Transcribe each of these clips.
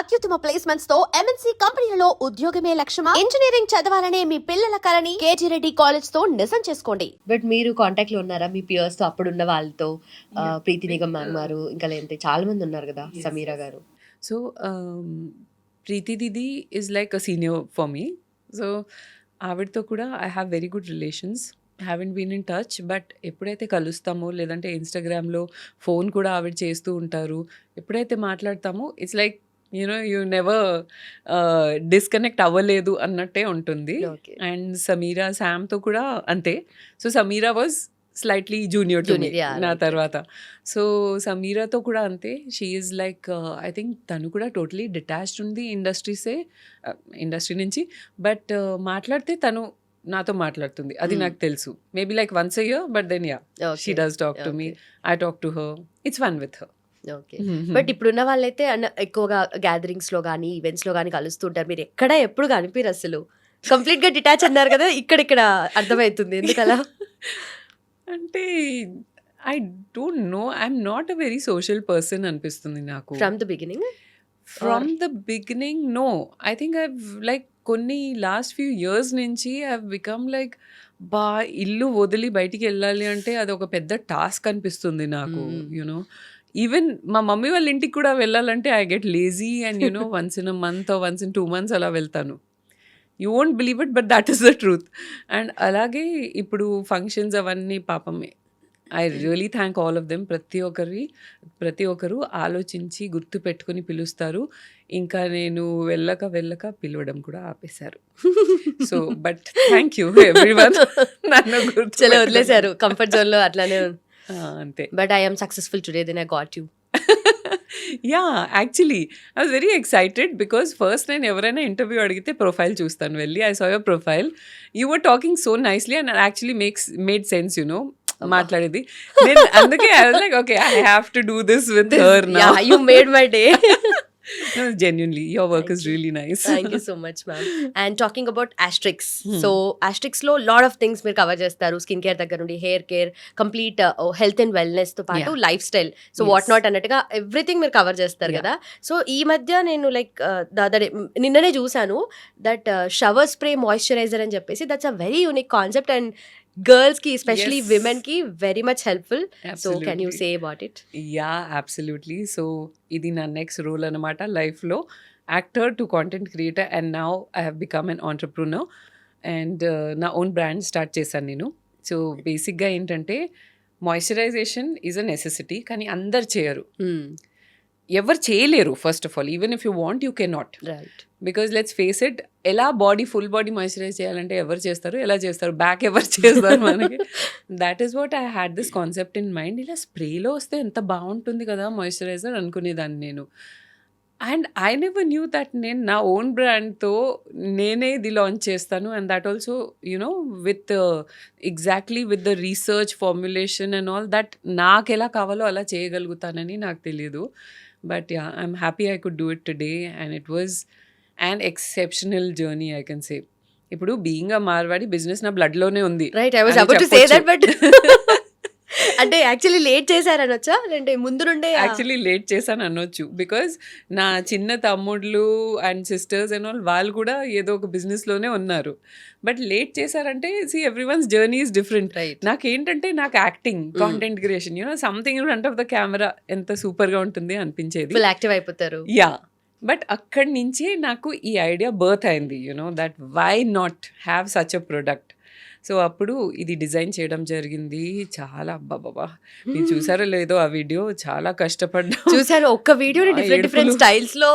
అత్యుత్తమ ప్లేస్మెంట్స్ తో ఎంఎన్సీ కంపెనీలలో ఉద్యోగమే లక్ష్యమా? ఇంజనీరింగ్ చదవాలనే మీ పిల్లల కలని కేజీ రెడ్డి కాలేజ్ తో నిజం చేసుకోండి. బట్ మీరు కాంటాక్ట్ లో ఉన్నారా మీ పియర్స్ తో, అప్పుడున్న వాళ్ళతో? ప్రీతి నిగమ్ మ్యామ్ గారు, ఇంకా లేదంటే చాలా మంది ఉన్నారు కదా, సమీరా గారు. So Preeti didi is like a senior for me. So ఆవిడతో కూడా I have very good relations. Haven't been in touch, but ఎప్పుడైతే కలుస్తామో లేదంటే ఇన్స్టాగ్రామ్లో ఫోన్ కూడా ఆవిడ చేస్తూ ఉంటారు. ఎప్పుడైతే మాట్లాడతామో it's like you never disconnect అవ్వలేదు అన్నట్టే ఉంటుంది. Okay. అండ్ సమీరా శామ్తో కూడా అంతే. So Sameera was slightly junior to me Junior, yeah, నా right. తర్వాత. సో సమీరాతో కూడా అంతే. She is like I think తను కూడా టోటలీ డిటాచ్డ్ ఉంది ఇండస్ట్రీ నుంచి. బట్ మాట్లాడితే తను నాతో మాట్లాడుతుంది, అది నాకు తెలుసు. Maybe like once a year, but then yeah she does talk to me. I talk to her. It's fun with her. Okay. But ఇప్పుడున్న వాళ్ళైతే ఎక్కువగా గ్యాదరింగ్స్ లో కానీ ఈవెంట్స్ లో కానీ కలుస్తుంటారు. మీరు ఎక్కడ ఎప్పుడు కనిపిరు అసలు. కంప్లీట్ గా డిటాచ్ అన్నారు కదా, ఇక్కడ అర్థమవుతుంది ఎందుకలా. అంటే I don't know, I'm not a very social person అనిపిస్తుంది నాకు. From the beginning from the beginning no. I think I like కొన్ని లాస్ట్ ఫ్యూ ఇయర్స్ నుంచి ఐ బికమ్ లైక్ ఇల్లు వదిలి బయటికి వెళ్ళాలి అంటే అది ఒక పెద్ద టాస్క్ అనిపిస్తుంది నాకు. యూనో ఈవెన్ మా మమ్మీ వాళ్ళ ఇంటికి కూడా వెళ్ళాలంటే I get lazy and once in a month once in 2 months అలా వెళ్తాను. You won't believe it, but that is the truth. And అలాగే ఇప్పుడు ఫంక్షన్స్ అవన్నీ పాపమే. I really thank all of them. ప్రతి ఒక్కరు ఆలోచించి గుర్తు పెట్టుకుని పిలుస్తారు. ఇంకా నేను వెళ్ళక పిలవడం కూడా ఆపేశారు. So but thank you everyone. నన్ను గుర్తు చలో వదిలేశారు కంఫర్ట్ జోన్ లో అట్లానే. అంతే. But I'm successful today, then I got you. Ya actually I was very excited because first నేను ఎవరైనా ఇంటర్వ్యూ అడిగితే ప్రొఫైల్ చూస్తాను వెళ్ళి. I saw your profile, you were talking so nicely and actually made sense మాట్లాడేది. నేను అందుకే I was like okay I have to do this with her now. You made my day. No, genuinely, your work is really nice. Thank you so much, ma'am. And talking about Asterix, so Asterix lo lot of things మీరు cover చేస్తారు. Skin care దగ్గర నుండి hair care, complete health and wellness తో పాటు life style, so what not అన్నట్టుగా everything మీరు cover చేస్తారు కదా. సో ఈ మధ్య నేను లైక్ నిన్ననే చూసాను దట్ షవర్ స్ప్రే మాయిశ్చరైజర్ అని చెప్పేసి, that's a very unique concept and girls ki, especially Yes. women ki, very much helpful. So can you Absolutely. say about it? Yeah, absolutely. So ఇది నా next role అనమాట లైఫ్లో. Actor to content creator and now I have become an entrepreneur and నా own brand start చేశాను నేను. So బేసిక్గా ఏంటంటే moisturisation is a necessity, కానీ అందరు చేయరు. ఎవరు చేయలేరు first of all. Even if you want you can not, Right. Because let's face it. ఎలా ఫుల్ బాడీ మాయిశ్చరైజ్ చేయాలంటే ఎవరు చేస్తారు, ఎలా చేస్తారు, బ్యాక్ ఎవరు చేస్తారు మనకి. That is what I had this concept in mind. ఇలా స్ప్రేలో వస్తే ఎంత బాగుంటుంది కదా మాయిశ్చరైజర్ అనుకునేదాన్ని నేను. And I never knew that నేను నా ఓన్ బ్రాండ్తో నేనే ఇది లాంచ్ చేస్తాను. And that also with exactly with the research formulation and all that నాకు ఎలా కావాలో అలా చేయగలుగుతానని నాకు తెలియదు. But yeah, I'm happy I could do it today and it was an exceptional journey, I can say. ఇప్పుడు being a Marwadi business నా బ్లడ్లోనే ఉంది. Right, I was అని about to say that, చెప్పొచ్చు. but అంటే యాక్చువల్లీ లేట్ చేశారనొచ్చా, అంటే ముందు నుండే? Actually late చేశాను అనొచ్చు, బికాజ్ నా చిన్న తమ్ముళ్ళు అండ్ సిస్టర్స్ అండ్ ఆల్ వాళ్ళు కూడా ఏదో ఒక బిజినెస్లోనే ఉన్నారు. బట్ లేట్ చేశారంటే see everyone's journey is different. Right. నాకేంటంటే నాకు acting, content creation, something in front of the camera ఎంత సూపర్గా ఉంటుంది అనిపించేది. ఫుల్ యాక్టివ్ అయిపోతారు. యా, బట్ అక్కడి నుంచే నాకు ఈ ఐడియా బర్త్ అయింది, that why not have such a product. So అప్పుడు ఇది డిజైన్ చేయడం జరిగింది. చాలా అబ్బాబాబా, మీరు చూసారో లేదో ఆ వీడియో, చాలా కష్టపడ్డా. చూసాను ఒక్క వీడియోని డిఫరెంట్ స్టైల్స్ లో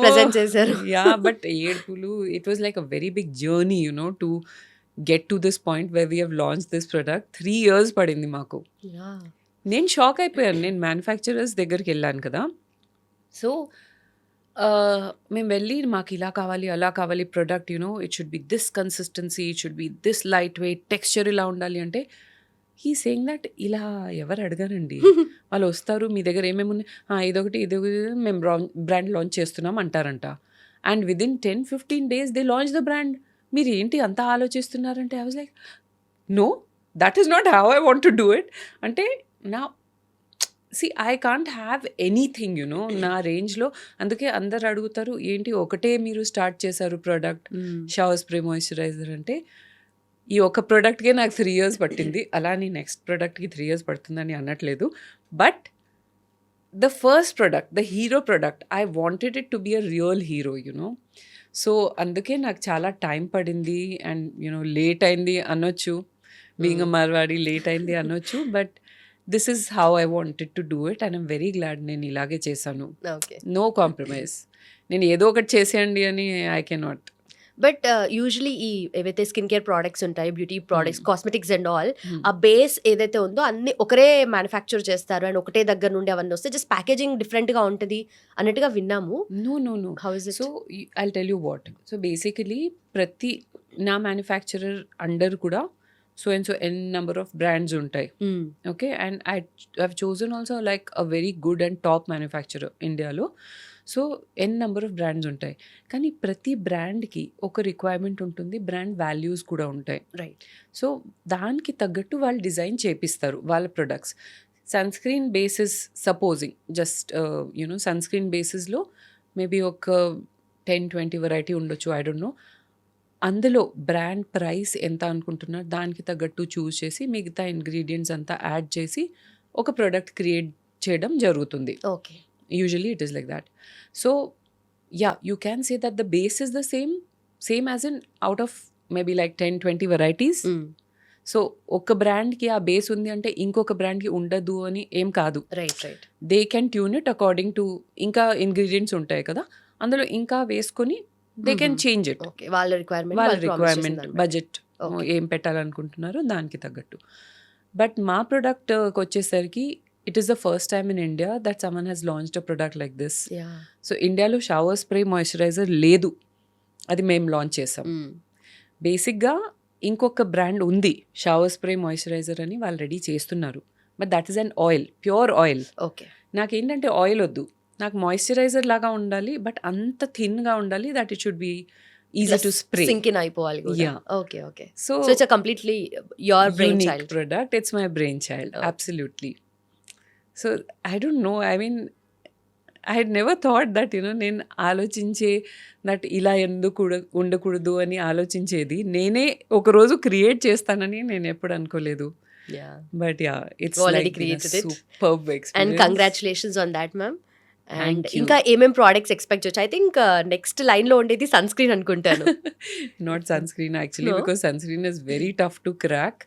ప్రెజెంట్ చేశారు. యా, బట్ ఏడుపులు, it was like a very big journey to get to this point where we have launch this product. 3 years పడింది మాకు. నేను షాక్ అయిపోయాను. నేను మ్యానుఫ్యాక్చరర్స్ దగ్గరికి వెళ్ళాను కదా. సో మేము వెళ్ళి మాకు ఇలా కావాలి అలా కావాలి product, it should B this consistency, it should B this light weight, texture ఇలా ఉండాలి అంటే హీ సేయింగ్ దట్ ఇలా ఎవరు అడగారండి. వాళ్ళు వస్తారు, మీ దగ్గర ఏమేమి ఉన్నాయి, ఇదొకటి మేము బ్రాండ్ లాంచ్ చేస్తున్నాం అంటారంట. And within 10-15 days they launch the brand. మీరు ఏంటి అంతా ఆలోచిస్తున్నారంటే I was like no, that is not how I want to do it. అంటే నా ఐ కాంట్ హ్యావ్ ఎనీథింగ్ నా రేంజ్లో. అందుకే అందరు అడుగుతారు ఏంటి ఒకటే మీరు స్టార్ట్ చేశారు ప్రోడక్ట్ షవర్ స్ప్రే మాయిశ్చరైజర్ అంటే. ఈ ఒక ప్రోడక్ట్కే నాకు 3 years పట్టింది. అలా నీ నెక్స్ట్ ప్రోడక్ట్కి 3 years పడుతుందని అనట్లేదు. But the first product, the hero product, I wanted it to be a real hero so అందుకే నాకు చాలా టైం పడింది అండ్ లేట్ అయింది అనొచ్చు. బీయింగ్ అ మార్వాడి లేట్ అయింది అనొచ్చు. But this is how I wanted to do it and I'm very glad నేను ఇలాగే చేశాను. ఓకే. No compromise. నేను ఏదో ఒకటి చేసేయండి అని ఐ కెనాట్. బట్ యూజువలీ ఈ ఏవైతే స్కిన్ కేర్ ప్రోడక్ట్స్ ఉంటాయి, beauty products, cosmetics and all, ఆ బేస్ ఏదైతే ఉందో అన్ని ఒకరే మ్యానుఫ్యాక్చర్ చేస్తారు అండ్ ఒకటే దగ్గర నుండి అవన్నీ వస్తే జస్ట్ ప్యాకేజింగ్ డిఫరెంట్గా ఉంటుంది అన్నట్టుగా విన్నాము. No. How is it? So I'll tell you what. So basically ప్రతి నా మ్యానుఫ్యాక్చరర్ అండర్ కూడా so and so N number of brands ఉంటాయి. Okay. And I have chosen also like a very good and top manufacturer ఇండియాలో. So N number of brands ఉంటాయి. కానీ ప్రతి బ్రాండ్కి ఒక requirement ఉంటుంది, బ్రాండ్ వాల్యూస్ కూడా ఉంటాయి. రైట్. సో దానికి తగ్గట్టు వాళ్ళు డిజైన్ చేపిస్తారు వాళ్ళ products. Sun screen basis supposing just sun screen బేసిస్లో మేబీ ఒక 10-20 వెరైటీ ఉండొచ్చు, ఐ డోంట్ నో. అందులో బ్రాండ్ ప్రైస్ ఎంత అనుకుంటున్నారు దానికి తగ్గట్టు చూస్ చేసి మిగతా ఇంగ్రీడియంట్స్ అంతా యాడ్ చేసి ఒక ప్రోడక్ట్ క్రియేట్ చేయడం జరుగుతుంది. Okay. Usually it is like that. So yeah, you can say that the base is the same as in out of maybe like 10-20 varieties. So ఒక బ్రాండ్కి ఆ బేస్ ఉంది అంటే ఇంకొక బ్రాండ్కి ఉండదు అని ఏం కాదు. Right. They can tune it according to ఇంకా ఇంగ్రీడియంట్స్ ఉంటాయి కదా, అందులో ఇంకా వేసుకొని దే కెన్ చేంజ్ ఇట్. వాళ్ళ రిక్వైర్మెంట్ బడ్జెట్ ఏం పెట్టాలనుకుంటున్నారో దానికి తగ్గట్టు. బట్ మా ప్రోడక్ట్కి వచ్చేసరికి it is the first time in India that someone has launched a product like this. Yeah. So ఇండియాలో షవర్ స్ప్రే మాయిశ్చరైజర్ లేదు, అది మేము లాంచ్ చేసాం. బేసిక్గా ఇంకొక బ్రాండ్ ఉంది షవర్ స్ప్రే మాయిశ్చరైజర్ అని, వాళ్ళు రెడీ చేస్తున్నారు. But that is an oil, pure oil. Okay. నాకేంటంటే ఆయిల్ వద్దు, నాకు మాయిశ్చరైజర్ లాగా ఉండాలి బట్ అంత థిన్గా ఉండాలి that it should be easy to spray, sink in అయిపోవాలి. Yeah. Okay. So it's completely your brain unique child product. It's my brainchild. Oh. Absolutely. So I don't know. I mean, I had never thought that నేను ఆలోచించే that ఇలా ఎందుకు ఉండకూడదు అని ఆలోచించేది నేనే ఒకరోజు క్రియేట్ చేస్తానని నేను ఎప్పుడు అనుకోలేదు. But yeah, it's Already created it. Superb and experience. Congratulations on that ma'am. And Thank you. ఇంకా ఏమేం ప్రోడక్ట్స్ ఎక్స్పెక్ట్ చేయొచ్చు? ఐ థింక్ నెక్స్ట్ లైన్ లో ఉండేది సన్ స్క్రీన్ అనుకుంటాను. Not sunscreen actually, No? because sunscreen is very tough to crack.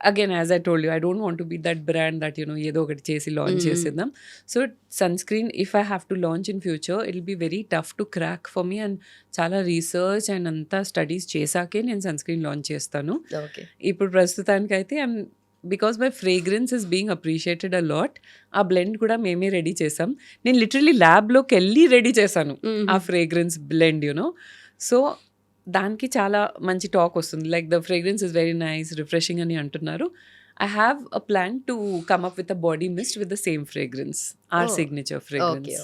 Again, as I told you, I don't want to be that brand that ఏదో ఒకటి చేసి launch చేసేద్దాం. So sunscreen, if I have to launch in future, it'll be very tough to crack for me. And చాలా research and అంతా studies చేశాకే నేను sunscreen launch చేస్తాను. Okay. ఇప్పుడు ప్రస్తుతానికైతే because my fragrance is being appreciated a lot. ఆ blend కూడా మేమే ready చేసాం. నేను లిటరలీ ల్యాబ్లోకి వెళ్ళి రెడీ చేశాను ఆ ఫ్రేగ్రెన్స్ బ్లెండ్ సో దానికి చాలా మంచి టాక్ వస్తుంది, like the fragrance is very nice, refreshing అని అంటున్నారు. I have a plan to come up with a body mist with the same fragrance, or signature fragrance.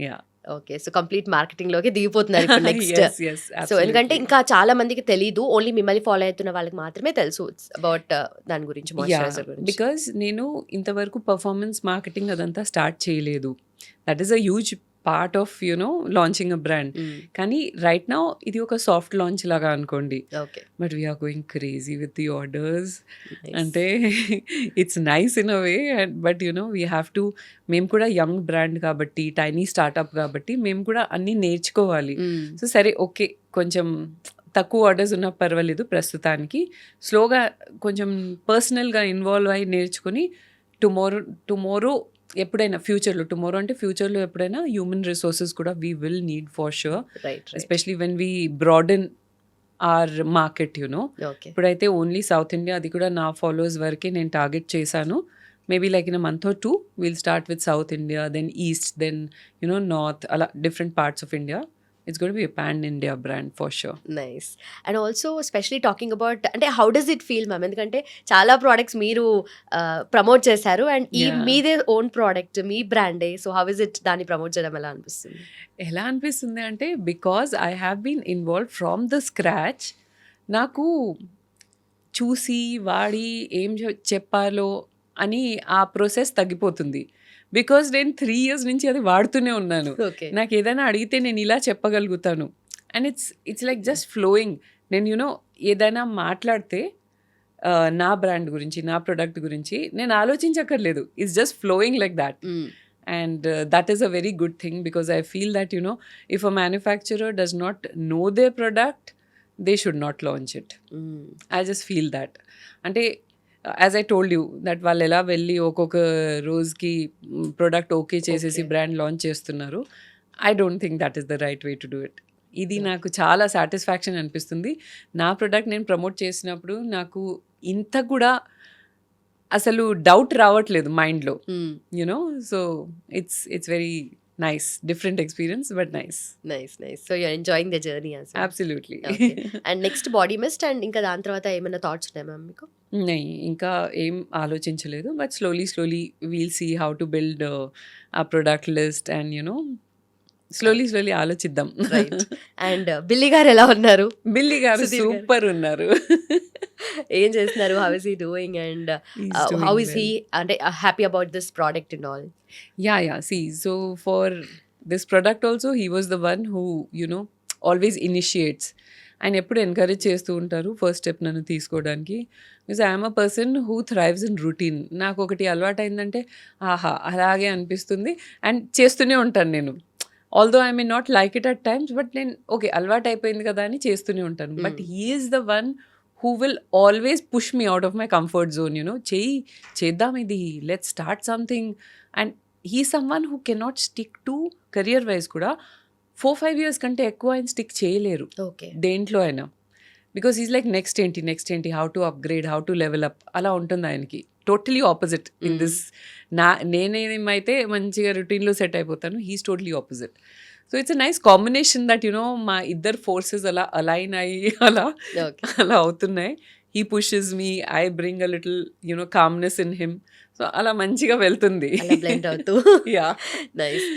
Ya. Okay. So complete marketing లోకి దిగిపోతున్నారు ఇప్పుడు next. Yes, so absolutely. ఎందుకంటే ఇంకా చాలా మందికి తెలీదు, ఓన్లీ మిమ్మల్ని ఫాలో అవుతున్న వాళ్ళకి మాత్రమే తెలుసు అబౌట్ దాని గురించి, మాయిశ్చరైజర్ గురించి. బికాజ్ నేను ఇంతవరకు పర్ఫార్మెన్స్ మార్కెటింగ్ అదంతా స్టార్ట్ చేయలేదు. That is a huge part of launching a brand. కానీ రైట్ నౌ ఇది ఒక సాఫ్ట్ లాంచ్ లాగా అనుకోండి. Okay. But we're going crazy with the orders. అంటే it's nice in a way, but we have to, మేము కూడా young brand కాబట్టి, tiny startup కాబట్టి మేము కూడా అన్నీ నేర్చుకోవాలి. సో సరే ఓకే, కొంచెం తక్కువ ఆర్డర్స్ ఉన్నా పర్వాలేదు ప్రస్తుతానికి, స్లోగా కొంచెం పర్సనల్గా ఇన్వాల్వ్ అయ్యి నేర్చుకుని టుమారో ఎప్పుడైనా ఫ్యూచర్లో, టుమారో అంటే ఫ్యూచర్లో ఎప్పుడైనా హ్యూమన్ రిసోర్సెస్ కూడా we will need for sure, right. Especially when we broaden our market okay. ఇప్పుడైతే ఓన్లీ సౌత్ ఇండియా, అది కూడా నా ఫాలోవర్స్ వరకే నేను టార్గెట్ చేశాను. Maybe like in a month or 2 will start with south India, then east, then north, అలా different parts of India. It's going to be a pan-India brand for sure. Nice. And also specially talking about, అంటే how does it feel ma'am? ఎందుకంటే చాలా products మీరు promote చేశారు and ఈ Yeah. మీదే own product, మీ బ్రాండే. సో హౌ ఇస్ ఇట్, దాన్ని ప్రమోట్ చేయడం ఎలా అనిపిస్తుంది? ఎలా అనిపిస్తుంది అంటే, because I have been involve from the scratch. నాకు చూసి వాడి ఏం చెప్పాలో అని ఆ ప్రాసెస్ తగ్గిపోతుంది. బికాస్ నేను 3 years నుంచి అది వాడుతూనే ఉన్నాను. ఓకే. నాకు ఏదైనా అడిగితే నేను ఇలా చెప్పగలుగుతాను. And it's like just flowing. నేను ఏదైనా మాట్లాడితే నా బ్రాండ్ గురించి, నా ప్రొడక్ట్ గురించి నేను ఆలోచించక్కర్లేదు. It's just flowing like that. And that is a very good thing, because I feel that, if a manufacturer does not know their product, they should not launch it. I just feel that. Ante, as I told you, that వాళ్ళు ఎలా వెళ్ళి ఒక్కొక్క రోజుకి product okay చేసేసి brand launch చేస్తున్నారు. I don't think that is the right way to do it. ఇది నాకు చాలా సాటిస్ఫాక్షన్ అనిపిస్తుంది. నా ప్రొడక్ట్ నేను ప్రమోట్ చేసినప్పుడు నాకు ఇంత కూడా అసలు డౌట్ రావట్లేదు మైండ్లో, so it's very nice, different experience, but nice. So you're enjoying the journey as well. Absolutely. And next body mist, and ఇంకా దాని తర్వాత ఏమైనా థాట్స్ ఉన్నాయా మ్యామ్ మీకు? ఇంకా ఏం ఆలోచించలేదు, but slowly we'll see how to build ఆ ప్రొడక్ట్ లిస్ట్ అండ్ స్లోలీ ఆలోచిద్దాం. రైట్. అండ్ బిల్లీ గారు ఎలా ఉన్నారు? బిల్లీ గారు సూపర్ ఉన్నారు. ఏం చేస్తున్నారు? How is he doing? And how is he అంటే happy about this product and all? Yeah. See, so for this product also, he was the one who, always initiates. ఆయన ఎప్పుడు ఎంకరేజ్ చేస్తూ ఉంటారు ఫస్ట్ స్టెప్ నన్ను తీసుకోవడానికి. Because I'm a person who thrives in routine. నాకు ఒకటి అలవాటు అయిందంటే ఆహా అలాగే అనిపిస్తుంది అండ్ చేస్తూనే ఉంటాను నేను. Although I may not like it at times, but నేను ఓకే అలవాటు అయిపోయింది కదా అని చేస్తూనే ఉంటాను. But he is the one who will always push me out of my comfort zone, చేద్దాం ఇది, let's start something. And he's someone who cannot stick to career wise కూడా 4-5 years కంటే ఎక్కువ ఆయన స్టిక్ చేయలేరు ఓకే దేంట్లో అయినా. బికాస్ ఈజ్ లైక్ నెక్స్ట్ ఏంటి, how to upgrade, how to level up, అలా ఉంటుంది ఆయనకి. Totally opposite in this. నేనేమైతే మంచిగా రొటీన్లో సెట్ అయిపోతాను, he's totally opposite. So it's a nice combination that మా ఇద్దరు ఫోర్సెస్ అలా అలైన్ అయ్యి అలా అవుతున్నాయి. He pushes me, I bring a little calmness in him. So అలా మంచిగా వెళ్తుంది. బ్లెండ్ అవుతూ. యా. నైస్.